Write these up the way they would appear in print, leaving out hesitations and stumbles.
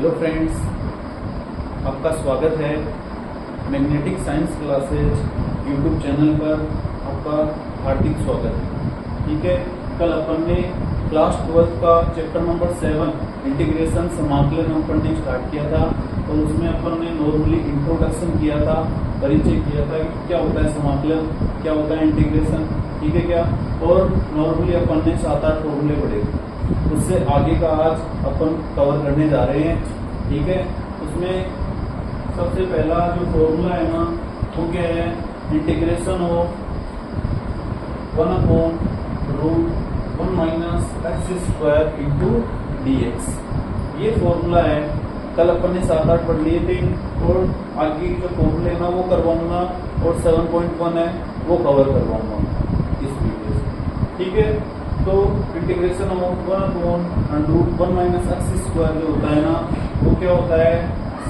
Hello friends, आपका स्वागत है magnetic science classes YouTube channel पर। आपका हार्दिक स्वागत है। ठीक है, कल अपन ने क्लास 12 का चैप्टर नंबर 7 इंटीग्रेशन समाकलन अपन ने स्टार्ट किया था और उसमें अपन ने नॉर्मली इंट्रोडक्शन किया था, परिचय किया था कि क्या होता है समाकलन, क्या होता है इंटीग्रेशन। ठीक है क्या, और नॉर्मली अपन ने 7-8 फॉर्मूले पढ़े। उससे आगे का आज अपन कवर करने जा रहे हैं। ठीक है, उसमें सबसे पहला जो फॉर्मूला है ना वो क्या है, integration of 1/√1 - x² into dx। ये फॉर्मूला है, कल अपन ने 7-8 पढ़ लिए थे और आगे जो फॉर्मूले ना वो करवाऊंगा और 7.1 है वो कवर करवाऊंगा इस वीडियो से। ठीक है, तो इंटीग्रेशन ऑफ 1/√1 - x² जो होता है ना वो क्या होता है,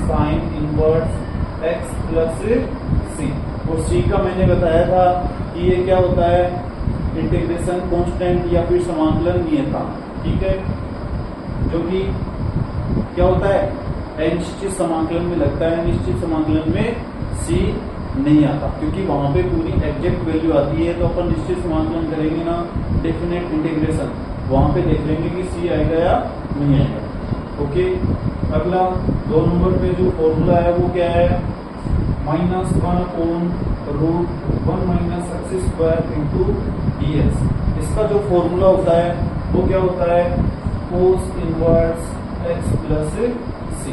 sine inverse x plus c। और c का मैंने बताया था कि ये क्या होता है, इंटीग्रेशन कांस्टेंट या फिर समाकलन नियता। ठीक है, जो कि क्या होता है, अनिश्चित समाकलन में लगता है, निश्चित समाकलन में c नहीं आता, क्योंकि वहां पे पूरी एग्जैक्ट वैल्यू आती है। तो अपन निश्चित समाकलन करेंगे ना, डेफिनेट इंटीग्रेशन, वहां पे देख लेंगे कि सी आएगा या नहीं आएगा। ओके, अगला 2 नंबर पे जो फॉर्मूला है वो क्या है, -1/√1 - x² इंटू dx। इसका जो फॉर्मूला होता है वो क्या होता है, cos inverse x plus c।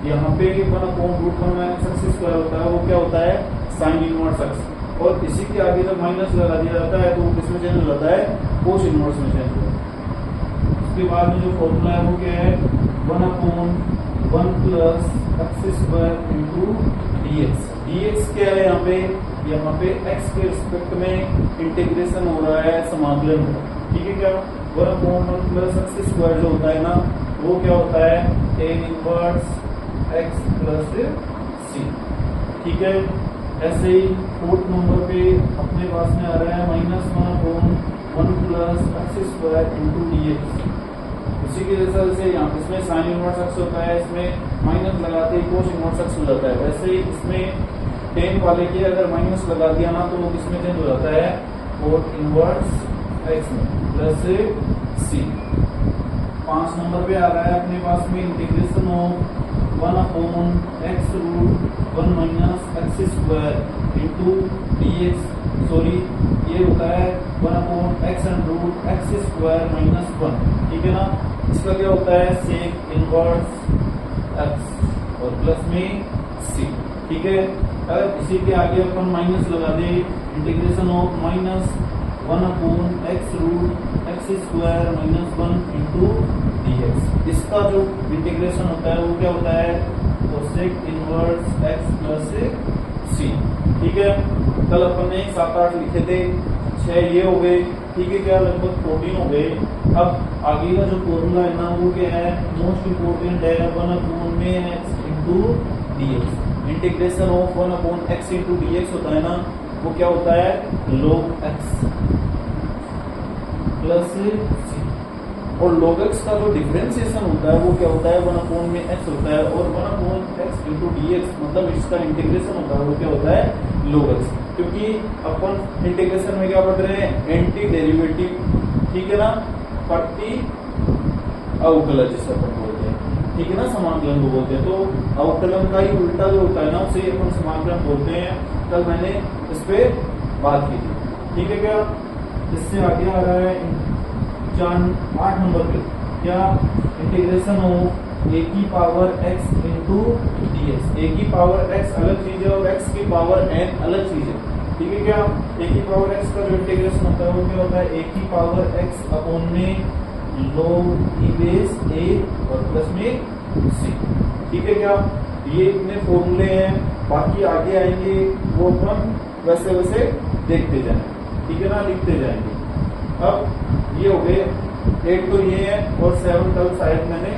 यहाँ पे 1/√1 - x² होता है, वो क्या होता है, साइन इनवर्स x। और इसी के आगे जब माइनस लगा दिया जाता है तो वो किसमें चेंज हो जाता है, कोस इनवर्स में चेंज हो जाता है। उसके बाद में जो फॉर्मूला है वो क्या है, 1/1 + x² इंटू dx। dx क्या है, यहाँ पे x के रिस्पेक्ट में इंटीग्रेशन हो रहा है, समाकलन हो रहा है। ठीक है क्या, 1/1 + x² जो होता है ना वो क्या होता है, tan inverse x plus c। ठीक है, ऐसे ही 4th नंबर पे अपने पास में आ रहा है -1/1 + x² इंटू dx। उसी के जैसे यहाँ इसमें साइन इनवर्स x होता है, इसमें माइनस लगाते ही कोस इनवर्स x हो जाता है। वैसे ही इसमें टेन वाले की अगर माइनस लगा दिया ना तो वो किसमें चेंज हो जाता है, कोट इनवर्स x में प्लस c। 5 नंबर पे आ रहा है अपने पास में integration of 1/(x√1 - x² into dx। Sorry, ये होता है 1/(x√x² - 1। ठीक है ना, इसका क्या होता है, सेक इनवर्स x और प्लस में c। ठीक है, अगर इसी के आगे अपन माइनस लगा दे, integration of -1/(x√x² - 1 into dx। इसका जो इंटीग्रेशन होता है वो क्या होता है, cosec inverse x plus c। ठीक है, कल अपन ने 7-8 लिखे थे, 6 ये हो गए। ठीक है क्या, लगभग 14 हो गए। अब आगे का जो फॉर्मूला है ना वो क्या है, मोस्ट इम्पोर्टेंट है, 1/(x into dx। Integration of 1/x into dx होता है ना वो क्या होता है, log x प्लस c। और log x का जो डिफरेंशिएशन होता है वो क्या होता है, 1/x होता है, और 1/x इंटू dx मतलब इसका इंटीग्रेशन होता है वो क्या होता है, log x। क्योंकि अपन इंटीग्रेशन में क्या पढ़ रहे हैं, एंटी डेरिवेटिव। ठीक है ना, पट्टी अवकलज जिसे अपन बोलते हैं। ठीक है ना, समाकलन को बोलते हैं। तो अवकलन का ही उल्टा जो होता है ना उसे अपन समाकलन बोलते हैं। कल मैंने इस पे बात की थी। ठीक है क्या, इससे आगे आ रहा है 8 नंबर पे, क्या, integration of a⁴x into dx। a⁴x अलग चीज है और x की पावर n अलग चीज है। ठीक है क्या, a⁴x का जो इंटीग्रेशन होता है वो क्या होता है, a⁴x अपॉन में log e बेस a और प्लस में c। ठीक है क्या, ये इतने फॉर्मूले हैं, बाकी आगे आएंगे वो अपन वैसे वैसे देखते जाएंगे। ठीक है ना, लिखते जाएंगे। अब ये हो गए 8 तो ये है, और 7 कल शायद मैंने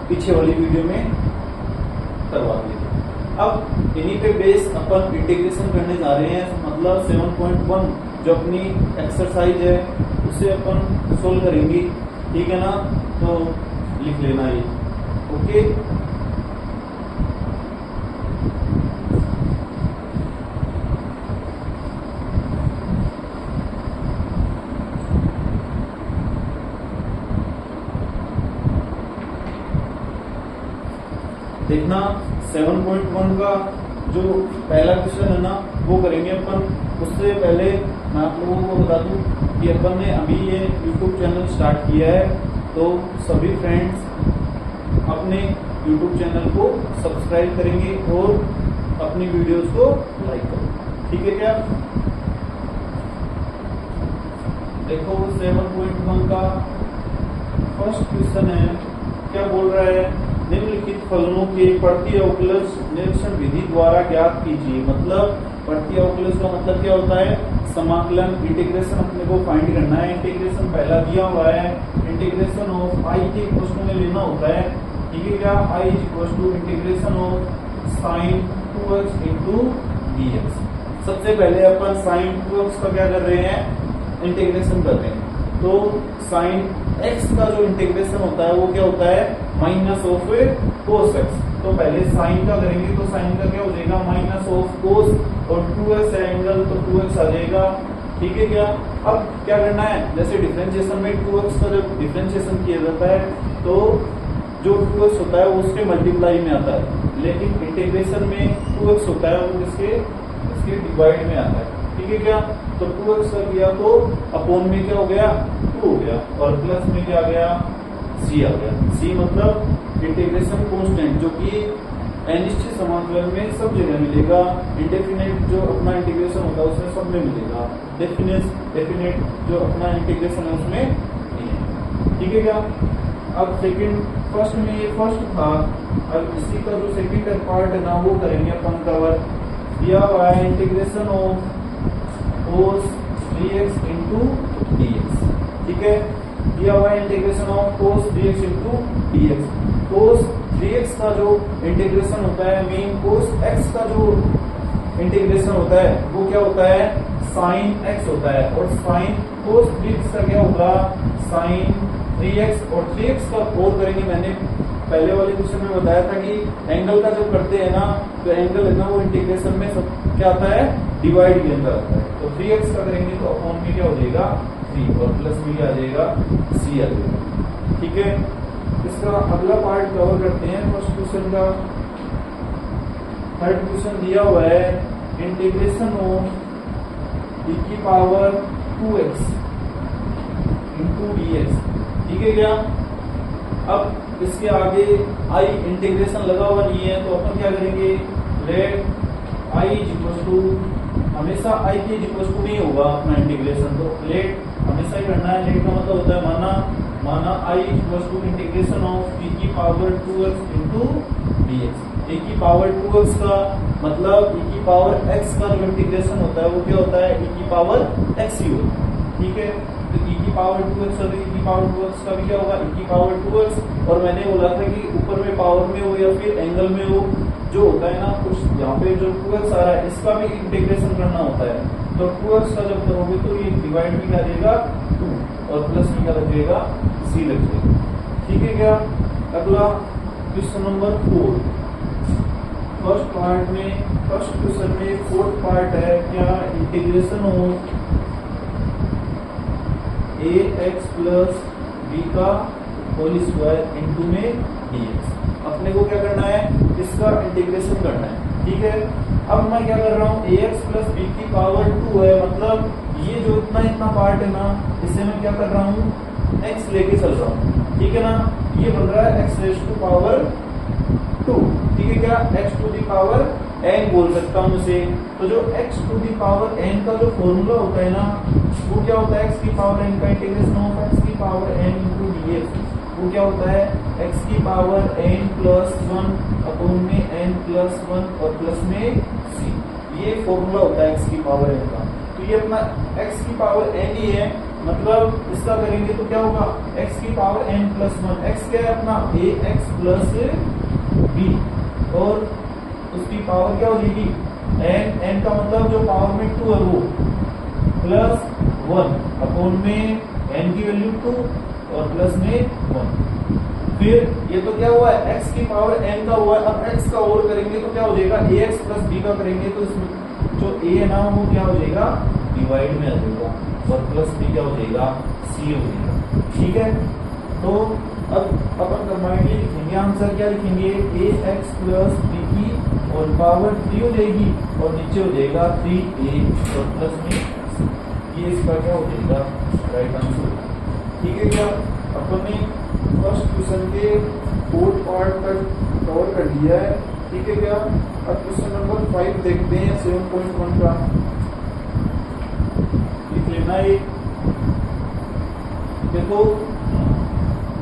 पीछे वाली वीडियो में करवा दिए थे। अब इन्हीं पे बेस अपन इंटीग्रेशन करने जा रहे हैं, मतलब 7.1 जो अपनी एक्सरसाइज है उसे अपन सोल्व करेंगे। ठीक है ना, तो लिख लेना ये ओके। देखना 7.1 का जो पहला क्वेश्चन है ना वो करेंगे अपन। उससे पहले मैं आप लोगों को बता दूं कि अपन ने अभी ये YouTube चैनल स्टार्ट किया है, तो सभी फ्रेंड्स अपने YouTube चैनल को सब्सक्राइब करेंगे और अपनी वीडियोस को लाइक करेंगे, ठीक है क्या। देखो 7.1 का फर्स्ट क्वेश्चन है, क्या बोल रहा है, निम्नलिखित फलनों के प्रत्यवकलज निरीक्षण विधि द्वारा ज्ञात कीजिए। मतलब प्रत्यवकलज का मतलब क्या होता है, समाकलन, इंटीग्रेशन अपने को फाइंड करना है। इंटीग्रेशन पहला दिया हुआ है, इंटीग्रेशन ऑफ आई के इक्वल में लेना होता है, ठीक है क्या। I is equal to integration of sine 2x into dx। सबसे पहले अपन साइन 2x का क्या कर रहे हैं, इंटीग्रेशन कर रहे हैं। तो साइन x का जो इंटीग्रेशन होता है वो क्या होता है, माइनस ऑफ कोस x। तो पहले साइन का करेंगे तो साइन का क्या हो जाएगा, माइनस ऑफ कोस, और 2x एंगल तो 2x आ जाएगा, ठीक है क्या। अब क्या करना है, जैसे डिफरेंशिएशन में 2x का जब डिफरेंशिएशन किया जाता है तो जो 2x होता है वो उसके मल्टीप्लाई में आता है, लेकिन इंटीग्रेशन में 2x होता है वो इसके डिवाइड में आता है, ठीक है क्या। तो 2x का किया तो अपॉन में क्या हो गया, 2 हो गया, और प्लस में क्या आ गया, c आ गया। c मतलब इंटीग्रेशन कांस्टेंट, जो कि अनिश्चित समाकलन में सब जगह मिलेगा। इंडेफिनेट जो अपना इंटीग्रेशन होता है उसमें सब में मिलेगा, डेफिनेट जो अपना इंटीग्रेशन है उसमें नहीं है, ठीक है क्या। अब सेकंड, फर्स्ट में ये फर्स्ट था, अब इसी का जो सेकंड पार्ट है ना वो करेंगे अपन कवर। दिया हुआ है integration of cos 3x into dx, ठीक है। दिया हुआ है integration of cos 3x into dx। cos 3x का जो इंटीग्रेशन होता है, मीन cos x का जो इंटीग्रेशन होता है वो क्या होता है, sin x होता है, और sin cos 3x का क्या होगा, sin 3x। और 3x का और करेंगे, मैंने पहले वाले क्वेश्चन में बताया था कि एंगल का जब करते हैं ना तो एंगल है ना वो इंटीग्रेशन में सब क्या आता है, डिवाइड के अंदर आता है। तो 3x का करेंगे तो अपॉन में क्या हो जाएगा 3, और प्लस में क्या आ जाएगा, c आ जाएगा, ठीक है। इसका अगला पार्ट कवर करते हैं फर्स्ट क्वेश्चन का। थर्ड क्वेश्चन दिया हुआ है, इंटीग्रेशन ऑफ e की पावर 2x इंटू dx, ठीक है क्या। अब इसके आगे i इंटीग्रेशन लगा हुआ नहीं है तो अपन क्या करेंगे, let i is equal to, हमेशा i के इक्वल टू नहीं होगा अपना इंटीग्रेशन, तो लेट हमेशा ही करना है। लेट का मतलब होता है माना i is equal to integration of e की power 2x into dx। e की पावर 2x का मतलब e की पावर x का जो इंटीग्रेशन होता है वो क्या होता है, e की पावर x ही होता है, ठीक है। तो e की पावर 2x और e की पावर 2x का भी क्या होगा, e की पावर 2x। और मैंने बोला था कि ऊपर में पावर में हो या फिर एंगल में हो, जो होता है ना कुछ यहाँ पे जो 2x आ रहा है इसका भी इंटीग्रेशन करना होता है। तो 2x का जब करोगे तो ये डिवाइड में क्या देगा 2, और प्लस में क्या लग जाएगा, c लग जाएगा, ठीक है क्या। अगला क्वेश्चन नंबर 4, फर्स्ट क्वेश्चन में फोर्थ पार्ट है क्या, integration of ax plus b का होल स्क्वायर इंटू में dx। अपने को क्या करना है, इसका इंटीग्रेशन करना है, ठीक है। अब मैं क्या कर रहा हूँ, ax प्लस b की पावर 2 है, मतलब ये जो इतना पार्ट है ना इसे मैं क्या कर रहा हूँ, x लेके चल रहा हूँ, ठीक है ना। ये बन रहा है x रेज़ टू पावर 2, ठीक है क्या। x to the power n बोल सकता हूँ इसे। तो जो x to the power n का जो फॉर्मूला होता है ना वो क्या होता है, x की पावर n का इंटीग्रेशन ऑफ x की पावर n इंटू dx। वो क्या होता है, x की पावर n प्लस 1 अपॉन में n प्लस 1 और प्लस में c। ये फॉर्मूला होता है x की पावर n का। तो ये अपना x की पावर n ही है, मतलब इसका करेंगे तो क्या होगा, x की पावर n प्लस 1। x क्या है अपना, ax प्लस b, और उसकी पावर क्या हो जाएगी n का मतलब जो पावर में 2 है वो प्लस 1 अपॉन में n की वैल्यू 2 और प्लस में 1, फिर ये तो क्या हुआ है x की पावर n का हुआ है, अब x का और करेंगे तो क्या हो जाएगा ax प्लस b का करेंगे तो इसमें जो a है ना वो क्या हो जाएगा डिवाइड में आ जाएगा और प्लस b क्या हो जाएगा c हो जाएगा। ठीक है, तो अब अपन कंबाइनली लिखेंगे, आंसर क्या लिखेंगे ax प्लस b की और पावर 3 हो जाएगी और नीचे हो जाएगा 3a और प्लस b, ये इसका क्या हो जाएगा राइट आंसर। ठीक है, क्या अपन ने फर्स्ट क्वेश्चन के 4 पार्ट तक कवर कर लिया है। ठीक है, क्या अब क्वेश्चन नंबर 5 देखते हैं 7.1 का, लिख लेना है। देखो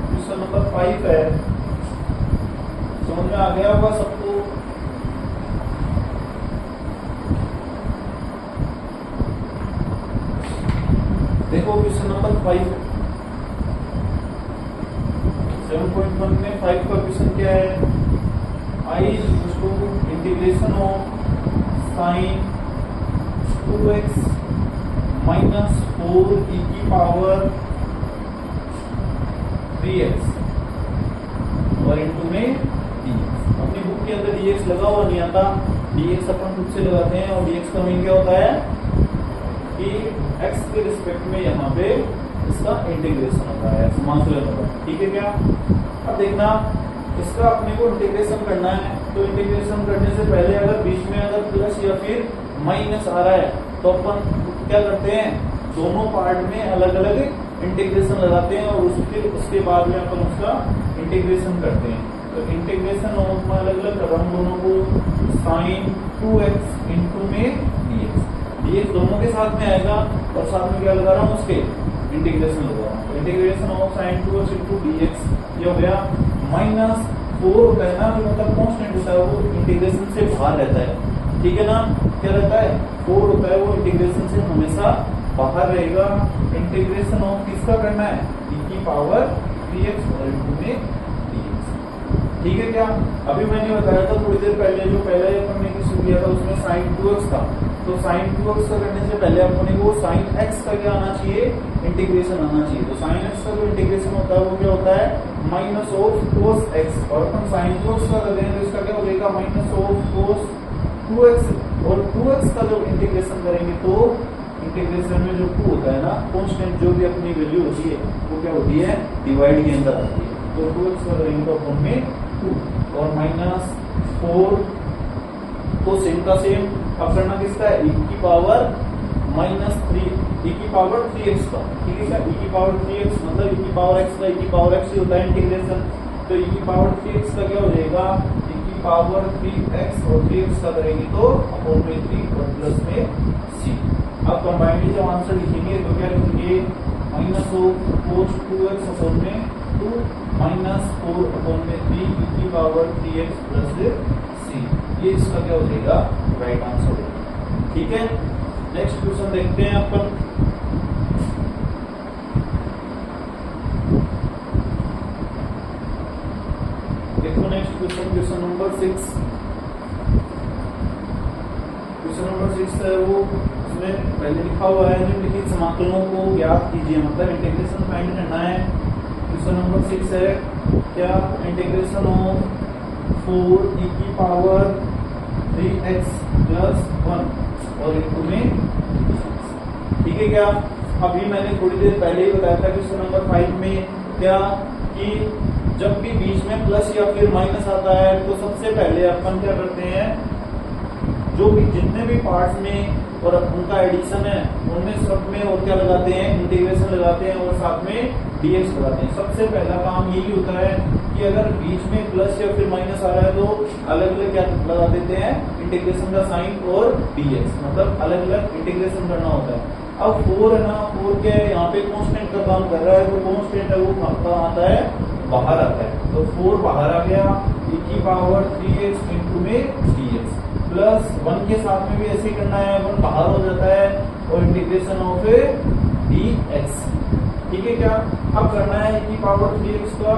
क्वेश्चन नंबर 5 है, समझ में आ गया होगा सबको। देखो क्वेश्चन नंबर 5 7.1 में 5 का क्वेश्चन क्या है, I integration of sine 2x minus 4 e की पावर 3x और इनटू में dx। अपनी बुक के अंदर dx लगा हुआ नहीं आता, dx अपन खुद से लगाते हैं और dx का मीन क्या होता है कि x के रिस्पेक्ट में यहाँ पे इसका इंटीग्रेशन होता है, समाकलन होता है। ठीक है, क्या अब देखना इसका अपने को इंटीग्रेशन करना है, तो इंटीग्रेशन करने से पहले अगर बीच में अगर प्लस या फिर माइनस आ रहा है तो अपन क्या करते हैं दोनों पार्ट में अलग अलग इंटीग्रेशन लगाते हैं और फिर उसके बाद में अपन उसका इंटीग्रेशन करते हैं। तो इंटीग्रेशन में अलग अलग कर रहा हूँ दोनों को, साइन 2x इंटू में dx दोनों के साथ में आएगा और साथ में क्या लगा रहा हूँ उसके इंटीग्रेशन लगा रहा हूँ। Integration of sine 2x into dx ये हो गया, माइनस 4 होता है ना जो मतलब कांस्टेंट होता है वो इंटीग्रेशन से बाहर रहता है। ठीक है ना, क्या रहता है 4 होता है वो इंटीग्रेशन से हमेशा बाहर रहेगा। इंटीग्रेशन ऑफ किसका करना है e की पावर 3x और इनटू में dx। ठीक है, क्या अभी मैंने बताया था थोड़ी देर पहले जो पहले अपन ने क्वेश्चन किया था उसमें साइन 2x था, तो साइन 2x का करने से पहले अपने को साइन x का क्या आना चाहिए इंटीग्रेशन आना चाहिए। तो साइन x का जो इंटीग्रेशन होता है वो क्या होता है माइनस ऑफ कोस x और अपन साइन 2x का कर रहे हैं तो इसका क्या हो जाएगा माइनस ऑफ कोस 2x और 2x का जो इंटीग्रेशन करेंगे तो इंटीग्रेशन में जो 2 होता है ना कांस्टेंट जो भी अपनी वैल्यू होती है वो क्या होती है डिवाइड के अंदर आती है। तो 2x का करेंगे तो अपन में 2 और माइनस 4 तो सेम का सेम अब करना किसका है e की पावर माइनस 3 e की पावर 3x का। ठीक है, e की पावर 3x मतलब e की पावर x का e की पावर x ही होता है इंटीग्रेशन। तो e की पावर 3x का क्या हो जाएगा e की पावर 3x और 3x का करेंगे तो अपॉन में 3 और प्लस में c। अब कंबाइनली जब आंसर लिखेंगे तो क्या लिखेंगे minus of cos 2x upon में 2 माइनस 4 अपॉन में 3 e की पावर 3x प्लस c, ये इसका क्या हो जाएगा राइट आंसर होगा। ठीक है, नेक्स्ट क्वेश्चन देखते हैं अपन। देखो next question, question number 6। Question number 6 है वो उसमें पहले लिखा हुआ है निम्नलिखित समाकलों को ज्ञात कीजिए, मतलब इंटीग्रेशन फाइंड करना है। क्वेश्चन नंबर 6 है क्या इंटीग्रेशन ऑफ 4 e की पावर 3x प्लस 1 और इनटू में। ठीक है, क्या अभी मैंने थोड़ी देर पहले ही बताया था क्वेश्चन नंबर 5 में क्या कि जब भी बीच में प्लस या फिर माइनस आता है तो सबसे पहले अपन क्या करते हैं जो भी जितने भी पार्ट्स में और उनका एडिशन है उनमें सब में और क्या लगाते हैं इंटीग्रेशन लगाते हैं और साथ में dx लगाते हैं। सबसे पहला काम यही होता है कि अगर बीच में प्लस या फिर माइनस आ रहा है तो अलग अलग क्या लगा देते हैं इंटीग्रेशन का साइन और dx, मतलब अलग अलग इंटीग्रेशन करना होता है। अब 4 है ना, 4 के यहाँ पे कांस्टेंट का काम कर रहा है तो कांस्टेंट है वो कहाँ आता है बाहर आता है। तो 4 बाहर आ गया, e की पावर 3x इंटू में dx प्लस 1 के साथ में भी ऐसे ही करना है, 1 बाहर हो जाता है और इंटीग्रेशन ऑफ dx। ठीक है, क्या अब करना है e की पावर 3x का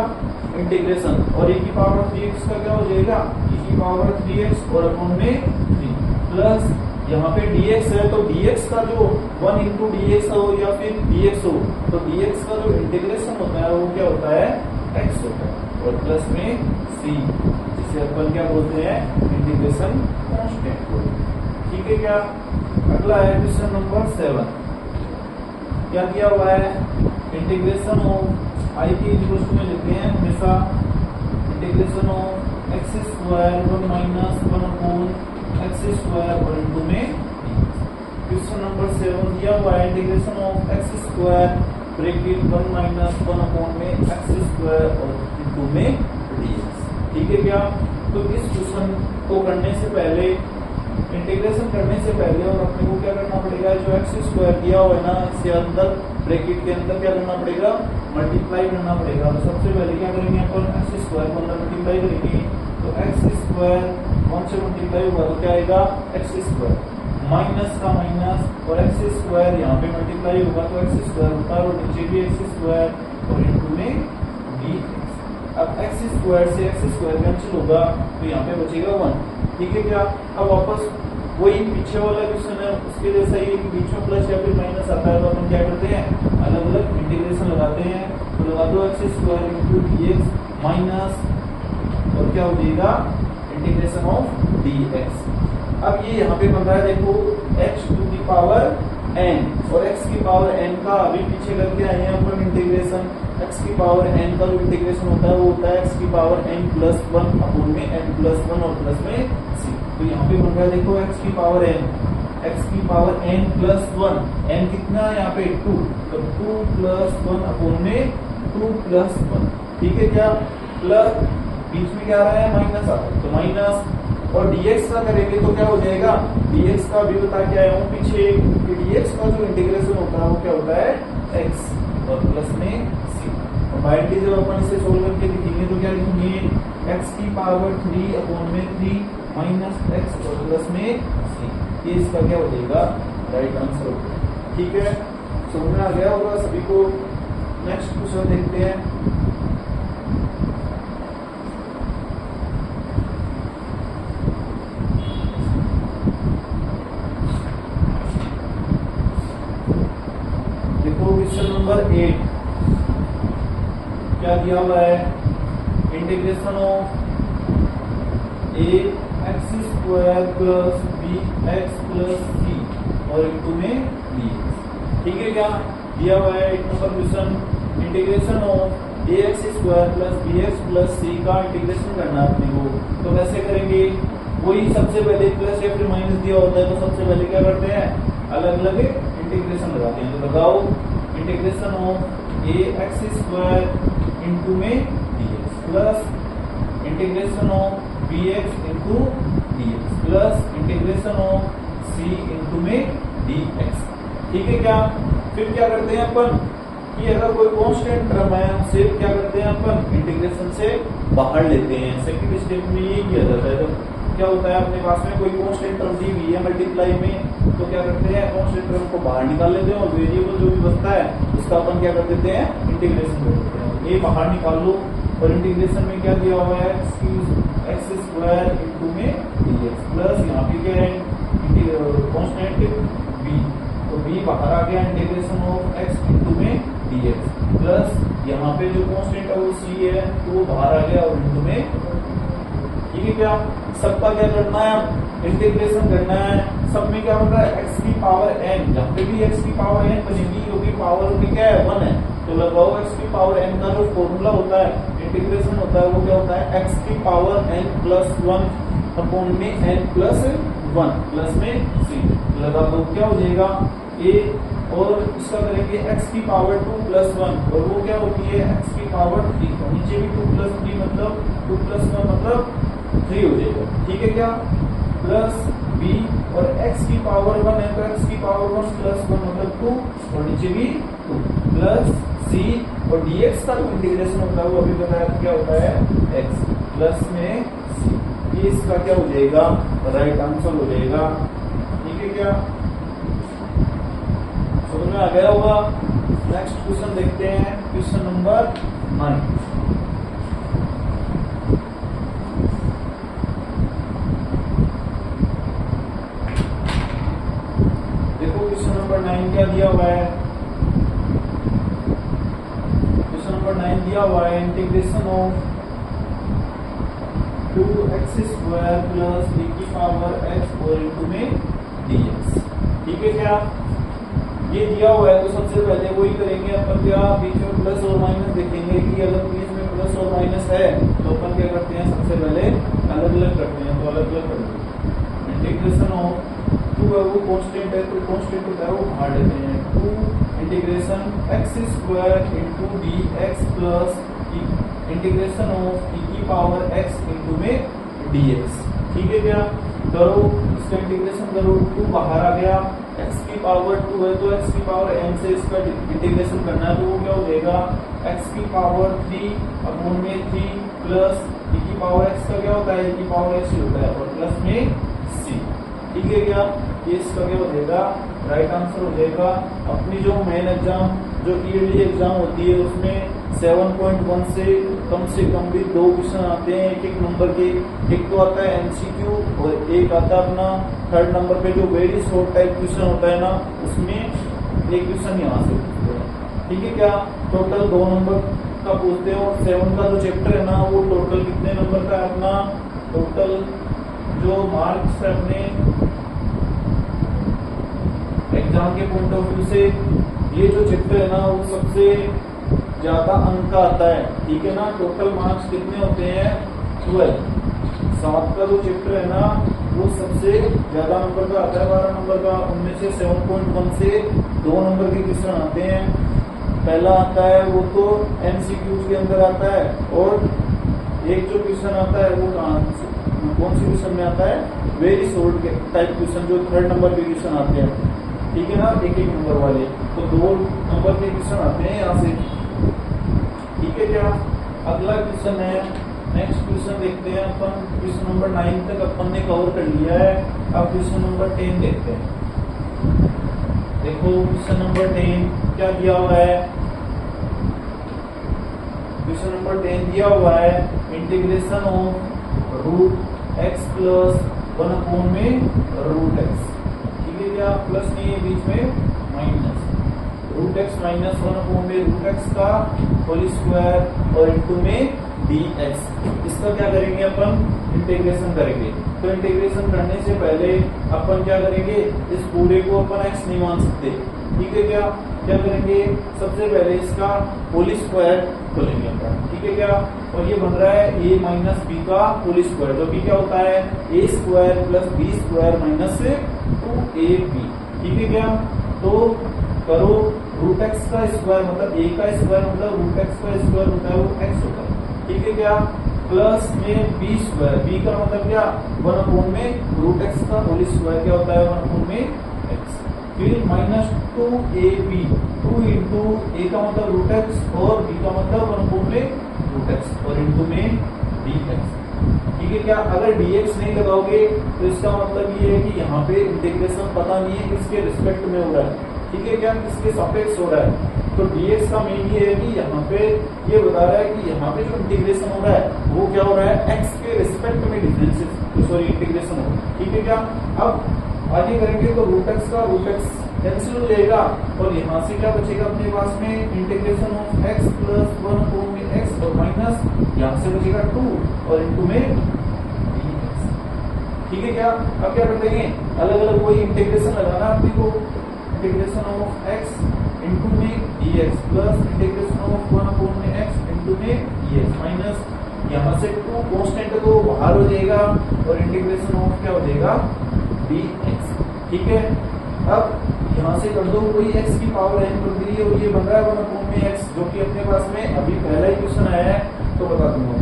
इंटीग्रेशन और e की पावर 3x का क्या हो जाएगा e की पावर 3x और अपॉन में 3 प्लस यहाँ पे dx है तो dx का जो 1 इंटू dx हो या फिर dx हो तो dx का जो इंटीग्रेशन होता है वो क्या होता है x होता है। और प्लस में सी, जिसे अपन क्या बोलते हैं, इंटीग्रेशन कांस्टेंट बोलते हैं। ठीक है क्या। अगला है क्वेश्चन नंबर 7। क्या दिया हुआ है, इंटीग्रेशन ऑफ आई की इक्वल टू में लेते हैं हमेशा integration of x square 1 minus 1 upon x square और इनटू में। क्वेश्चन नंबर 7 दिया हुआ है integration of x square bracket 1 minus 1 upon में एक्स स्क्वायर और इनटू में dx। ठीक है क्या। तो इस क्वेश्चन को करने से पहले, इंटीग्रेशन करने से पहले और अपने को क्या करना पड़ेगा, जो एक्स स्क्वायर दिया हुआ है ना, इसके अंदर ब्रैकेट के अंदर क्या करना पड़ेगा, मल्टीप्लाई करना पड़ेगा। तो सबसे पहले क्या करेंगे अपन, एक्स स्क्वायर को अंदर मल्टीप्लाई करेंगे। तो एक्स स्क्वायर 1 से मल्टीप्लाई होगा तो क्या आएगा, एक्स स्क्वायर माइनस का माइनस और एक्स स्क्वायर यहाँ पे मल्टीप्लाई होगा तो एक्स स्क्वायर होता है और नीचे भी एक्स स्क्वायर और इनटू में dx। अब एक्स स्क्वायर से एक्स स्क्वायर कैंसिल होगा तो यहाँ पे बचेगा 1। ठीक है क्या। अब वापस वही पीछे वाला क्वेश्चन है, उसके जैसा ही बीच में प्लस या फिर माइनस आता है तो अपन क्या करते हैं, अलग अलग इंटीग्रेशन लगाते हैं। तो लगा दो x square into dx minus और क्या हो जाएगा, इंटीग्रेशन ऑफ dx। अब ये यहाँ पे बन रहा है देखो x to the power n और x की पावर n का अभी पीछे करके आए हैं अपन इंटीग्रेशन। x की पावर n का जो इंटीग्रेशन होता है वो होता है x की पावर n प्लस 1 अपॉन में n प्लस 1 और प्लस में c। तो यहाँ पे बन रहा है देखो x की पावर n प्लस 1, n कितना है यहाँ पे 2, तो 2 प्लस 1 अपॉन में 2 प्लस 1। ठीक है क्या। प्लस बीच में क्या आ रहा है, माइनस आ रहा है तो माइनस, और dx का करेंगे तो क्या हो जाएगा, dx का भी बता के आया हूँ पीछे कि dx का जो इंटीग्रेशन होता है वो क्या होता है, x और प्लस में c। और बाइटली जब अपन इसे सोल्व करके लिखेंगे तो क्या लिखेंगे, x की पावर 3 अपॉन में 3 माइनस x और प्लस में c। ये इसका क्या हो जाएगा, राइट आंसर होगा। ठीक है, समझ में आ गया होगा सभी को। नेक्स्ट क्वेश्चन देखते हैं। क्वेश्चन नंबर 8 क्या दिया हुआ है, integration of a x square plus b x plus c और इनटू में dx। ठीक है क्या। दिया हुआ है 8 number question, integration of a x square plus b x plus c का इंटीग्रेशन करना है अपने को। तो कैसे करेंगे, वही सबसे पहले प्लस या फिर माइनस दिया होता है तो सबसे पहले क्या करते हैं, अलग अलग इंटीग्रेशन लगाते हैं। तो लगाओ integration of a x square into में dx plus integration of b x into dx plus integration of c into में dx। ठीक है क्या। फिर क्या करते हैं अपन कि अगर कोई कांस्टेंट टर्म है उसे क्या करते हैं अपन, इंटीग्रेशन से बाहर लेते हैं। सेकंड स्टेप में ये किया जाता है। तो क्या होता है, अपने पास में कोई कांस्टेंट टर्म दी हुई है मल्टीप्लाई में, तो क्या करते हैं, कांस्टेंट टर्म को बाहर निकाल लेते हैं और वेरिएबल जो भी बचता है उसका अपन क्या कर देते हैं, इंटीग्रेशन कर देते हैं। ये बाहर निकाल लो और इंटीग्रेशन में क्या दिया हुआ है, एक्स स्क्वायर इंटू में dx प्लस यहाँ पे क्या है, कांस्टेंट b, तो b बाहर आ गया, इंटीग्रेशन ऑफ x इंटू में dx प्लस यहाँ पे जो कांस्टेंट है वो c है तो वो बाहर आ गया और इंटू में। ठीक है क्या। सबका क्या करना है, इंटीग्रेशन करना है। सब में क्या होगा, x की पावर n, जहाँ पे भी x की पावर n बनेगी क्योंकि पावर में क्या है 1 है, तो लगाओ x की पावर n का जो फॉर्मूला होता है, इंटीग्रेशन होता है वो क्या होता है, x की पावर n प्लस 1 अपॉन में n प्लस 1 प्लस में c। लगा दो क्या हो जाएगा a, और इसका करेंगे x की पावर 2 प्लस 1 और वो क्या होती है x की पावर 3, तो नीचे भी 2 प्लस 3 मतलब 2 प्लस 1 मतलब 3 हो जाएगा। ठीक है क्या। प्लस b और x की पावर 1 है तो x की पावर 1 प्लस 1 मतलब 2 और नीचे भी 2 प्लस c और dx का जो इंटीग्रेशन होता है वो अभी बताया क्या होता है, x प्लस में c। ये इसका क्या हो जाएगा, राइट आंसर हो जाएगा। ठीक है क्या, समझ में आ गया होगा। नेक्स्ट क्वेश्चन देखते हैं, क्वेश्चन नंबर 9। नंबर 9 क्या दिया हुआ है, क्वेश्चन नंबर 9 दिया हुआ है integration of 2x² plus e की पावर x और इंटू में dx। ठीक है क्या? ये दिया हुआ है तो सबसे पहले वही करेंगे अपन, क्या बीच में प्लस और माइनस देखेंगे कि अगर बीच में प्लस और माइनस है तो अपन क्या करते हैं, सबसे पहले अलग अलग करते हैं। तो अलग अलग करते हैं, इंटीग्रेशन ऑफ 2 है वो कांस्टेंट है तो कांस्टेंट होता है वो बाहर लेते हैं। 2 integration x² into dx plus integration of e की पावर x इंटू में dx। ठीक है क्या? करो इसका इंटीग्रेशन करो, 2 बाहर आ गया, x की पावर 2 है तो x की पावर n से इसका इंटीग्रेशन करना है तो वो क्या हो जाएगा, x की पावर 3 अपॉन में 3 प्लस e की पावर x का क्या होता है, e की पावर x ही होता है और प्लस में c। ठीक है क्या? ये इसका क्या हो जाएगा, राइट आंसर हो जाएगा। अपनी जो मेन एग्जाम जो ईयरली एग्जाम होती है उसमें 7.1 से कम भी 2 क्वेश्चन आते हैं एक एक नंबर के। एक तो आता है एमसीक्यू और एक आता है अपना 3rd नंबर पे जो वेरी शॉर्ट टाइप क्वेश्चन होता है ना, उसमें एक क्वेश्चन यहाँ से पूछते हैं। ठीक है क्या? टोटल 2 नंबर का पूछते हैं और 7 का जो चैप्टर है ना वो टोटल कितने नंबर का है अपना, टोटल जो मार्क्स है अपने एग्जाम के पॉइंट ऑफ व्यू से ये जो चैप्टर है ना वो सबसे ज्यादा अंक का आता है। ठीक है ना? टोटल मार्क्स कितने होते हैं, 12। 7 का जो चैप्टर है ना वो सबसे ज्यादा नंबर का आता है, 12 नंबर का। उनमें से 7.1 से 2 नंबर के क्वेश्चन आते हैं। पहला आता है वो तो एमसीक्यूज के अंदर आता है और एक जो क्वेश्चन आता है वो कौन सी क्वेश्चन में आता है, वेरी शॉर्ट टाइप क्वेश्चन जो 3rd नंबर के क्वेश्चन आते हैं। ठीक है ना? एक एक नंबर वाले तो 2 नंबर के क्वेश्चन आते हैं यहाँ से। ठीक है क्या? अगला क्वेश्चन है, नेक्स्ट क्वेश्चन देखते हैं अपन। क्वेश्चन नंबर 9 तक अपन ने कवर कर लिया है, अब क्वेश्चन नंबर 10 देखते हैं। देखो क्वेश्चन नंबर 10 क्या दिया हुआ है, क्वेश्चन नंबर 10 दिया हुआ है integration of root x plus 1 upon में रूट x। ठीक है क्या? प्लस नहीं है बीच में minus, root x minus 1 upon में रूट x का होल स्क्वायर और इंटू में dx। इसका क्या करेंगे अपन, इंटीग्रेशन करेंगे। तो इंटीग्रेशन करने से पहले अपन क्या करेंगे, इस पूरे को अपन x नहीं मान सकते। ठीक है क्या? क्या करेंगे, सबसे पहले इसका होल स्क्वायर खोलेंगे अपन। ठीक है क्या? और ये बन रहा है a माइनस बी का होल स्क्वायर, जो b क्या होता है a square plus b square minus 2ab। ठीक है क्या? तो करो रूट x का स्क्वायर मतलब a का स्क्वायर मतलब रूट x का स्क्वायर होता है वो x होता है। ठीक है क्या? प्लस में b स्क्वायर, b का मतलब क्या 1 अपॉन में रूट x का होल स्क्वायर क्या होता है 1 अपॉन में x। फिर माइनस 2ab, 2 इंटू a का मतलब रूट x और b का मतलब 1 अपॉन में रूट x और इंटू में dx। ठीक है क्या? अगर dx नहीं लगाओगे तो इसका मतलब ये है कि यहाँ पे इंटीग्रेशन पता नहीं है किसके रिस्पेक्ट में हो रहा है। ठीक है क्या? किसके सापेक्ष हो रहा है। तो dx का मीन ये है कि यहाँ पे ये बता रहा है कि यहाँ पे जो इंटीग्रेशन हो रहा है वो क्या हो रहा है, x के रिस्पेक्ट में डिफरेंशिएट सॉरी इंटीग्रेशन हो रहा है। ठीक है क्या? अब आगे करेंगे तो रूट x का रूट x कैंसिल हो जाएगा और यहाँ से क्या बचेगा अपने पास में, integration of x plus 1 upon में x और माइनस यहाँ से बचेगा 2 और इंटू में dx। ठीक है क्या? अब क्या कर देंगे, अलग अलग कोई इंटीग्रेशन लगाना अपने को, इंटीग्रेशन ऑफ x इंटू में dx plus integration of 1 upon में x इंटू में dx माइनस यहाँ से 2 कांस्टेंट तो बाहर हो जाएगा और इंटीग्रेशन ऑफ क्या हो जाएगा dx। ठीक है? अब यहाँ से कर दो कोई x की पावर n कर दी और ये बन रहा है 1 अपॉन में x, जो कि अपने पास में अभी पहला ही क्वेश्चन आया है तो बता दूंगा।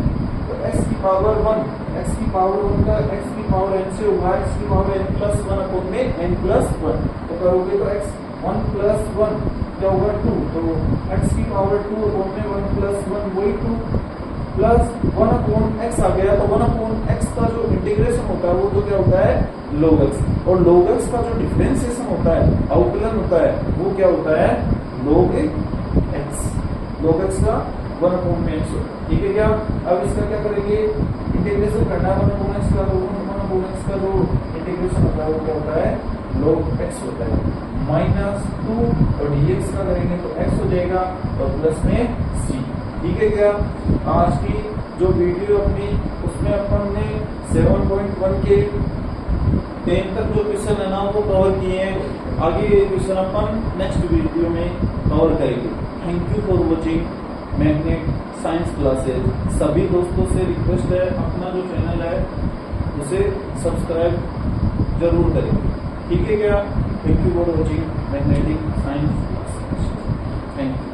तो x की पावर 1, x की पावर 1 का x की पावर n से होगा x की पावर n प्लस 1 अपॉन में n प्लस 1। तो करोगे तो x 1 प्लस 1 क्या होगा 2, तो x की पावर 2 अपॉन में 1 प्लस 1 वही 2 प्लस 1 अपॉन x आ गया। तो 1 अपॉन x का जो इंटीग्रेशन होता है वो तो क्या होता है log x, और log x का जो डिफरेंशिएशन होता है अवकलन होता है वो क्या होता है log x। log x का 1 अपॉन में x होता है। ठीक है क्या? अब इसका क्या करेंगे, इंटीग्रेशन करना है 1 अपॉन x का, 1 अपॉन x का जो इंटीग्रेशन होता है वो क्या होता है log x होता है माइनस 2 और dx का करेंगे तो x हो जाएगा और प्लस में c। ठीक है क्या? आज की जो वीडियो अपनी उसमें इसमें अपन ने 7.1 के 10 तक जो क्वेश्चन है ना वो कवर किए हैं। आगे ये क्वेश्चन अपन नेक्स्ट वीडियो में कवर करेंगे। Thank you for watching magnet science classes. सभी दोस्तों से रिक्वेस्ट है अपना जो चैनल है उसे सब्सक्राइब जरूर करें, ठीक है क्या? Thank you for watching magnetic science classes. Thank you.